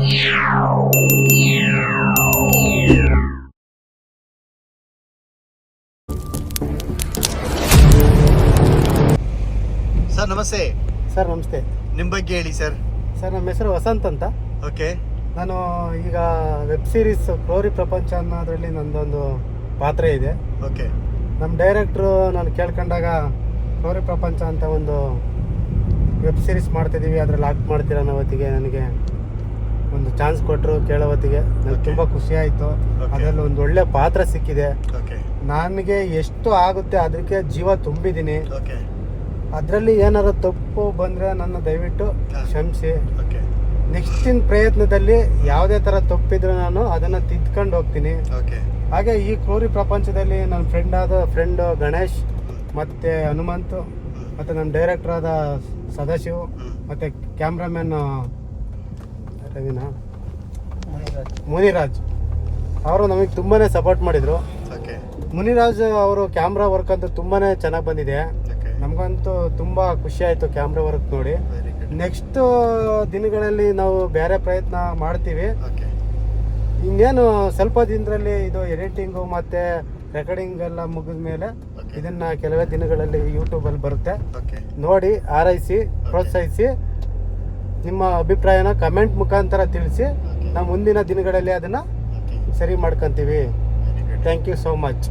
Sir ನಮಸ್ತೆ. Sir ನಮಸ್ತೆ. ನಿಮ್ಮ ಬಗ್ಗೆ ಹೇಳಿ ಸರ್. ಸರ್ ನಮ್ಮ ಹೆಸರು ವಸಂತ್ ಅಂತ. ಓಕೆ. ನಾನು ಈಗ ವೆಬ್ ಸೀರೀಸ್ ಕ್ರೋರಿ ಪ್ರಪಂಚ ಅನ್ನೋದ್ರಲ್ಲಿ ನಂದೊಂದು ಪಾತ್ರ ಇದೆ. ಓಕೆ. ನಮ್ಮ ಡೈರೆಕ್ಟ್ರು ನಾನು ಕೇಳ್ಕೊಂಡಾಗ ಕ್ರೋರಿ ಪ್ರಪಂಚ ಅಂತ ಒಂದು ವೆಬ್ ಸೀರೀಸ್ ಮಾಡ್ತಿದ್ದೀವಿ, ಅದ್ರಲ್ಲಿ ಆಕ್ಟ್ ಮಾಡ್ತೀರ ಅನ್ನೋ ಹೊತ್ತಿಗೆ ನನಗೆ ಒಂದು ಚಾನ್ಸ್ ಕೊಟ್ಟರು. ಕೇಳೋ ಹೊತ್ತಿಗೆ ನನಗೆ ತುಂಬ ಖುಷಿ ಆಯಿತು. ಅದರಲ್ಲಿ ಒಂದು ಒಳ್ಳೆ ಪಾತ್ರ ಸಿಕ್ಕಿದೆ. ನನಗೆ ಎಷ್ಟು ಆಗುತ್ತೆ ಅದಕ್ಕೆ ಜೀವ ತುಂಬಿದ್ದೀನಿ. ಅದರಲ್ಲಿ ಏನಾದ್ರು ತಪ್ಪು ಬಂದರೆ ನನ್ನ ದಯವಿಟ್ಟು ಕ್ಷಮಿಸಿ. ನೆಕ್ಸ್ಟಿನ ಪ್ರಯತ್ನದಲ್ಲಿ ಯಾವುದೇ ಥರ ತಪ್ಪಿದ್ರು ನಾನು ಅದನ್ನು ತಿದ್ಕೊಂಡು ಹೋಗ್ತೀನಿ. ಹಾಗೆ ಈ ಕ್ರೋರಿ ಪ್ರಪಂಚದಲ್ಲಿ ನನ್ನ ಫ್ರೆಂಡು ಗಣೇಶ್ ಮತ್ತು ಹನುಮಂತು ಮತ್ತು ನನ್ನ ಡೈರೆಕ್ಟರ್ ಆದ ಸದಾಶಿವ್ ಮತ್ತು ಕ್ಯಾಮ್ರಾಮನ್ ಮುನಿರಾಜ್ ಅವರು ನಮಗೆ ತುಂಬಾ ಸಪೋರ್ಟ್ ಮಾಡಿದರು. ಮುನಿರಾಜ್ ಅವರು ಕ್ಯಾಮ್ರಾ ವರ್ಕ್ ಅಂತೂ ತುಂಬಾ ಚೆನ್ನಾಗಿ ಬಂದಿದೆ. ನಮಗಂತೂ ತುಂಬ ಖುಷಿ ಆಯಿತು ಕ್ಯಾಮ್ರಾ ವರ್ಕ್ ನೋಡಿ. ನೆಕ್ಸ್ಟ್ ದಿನಗಳಲ್ಲಿ ನಾವು ಬೇರೆ ಪ್ರಯತ್ನ ಮಾಡ್ತೀವಿ. ಇನ್ನೇನು ಸ್ವಲ್ಪ ದಿನದಲ್ಲಿ ಇದು ಎಡಿಟಿಂಗು ಮತ್ತು ರೆಕಾರ್ಡಿಂಗ್ ಎಲ್ಲ ಮುಗಿದ ಮೇಲೆ ಇದನ್ನು ಕೆಲವೇ ದಿನಗಳಲ್ಲಿ ಯೂಟ್ಯೂಬಲ್ಲಿ ಬರುತ್ತೆ. ನೋಡಿ ಆರೈಸಿ, ಪ್ರೋತ್ಸಾಹಿಸಿ, ನಿಮ್ಮ ಅಭಿಪ್ರಾಯನ ಕಮೆಂಟ್ ಮುಖಾಂತರ ತಿಳಿಸಿ. ನಾವು ಮುಂದಿನ ದಿನಗಳಲ್ಲಿ ಅದನ್ನು ಸರಿ ಮಾಡ್ಕೊತೀವಿ. Thank you so much.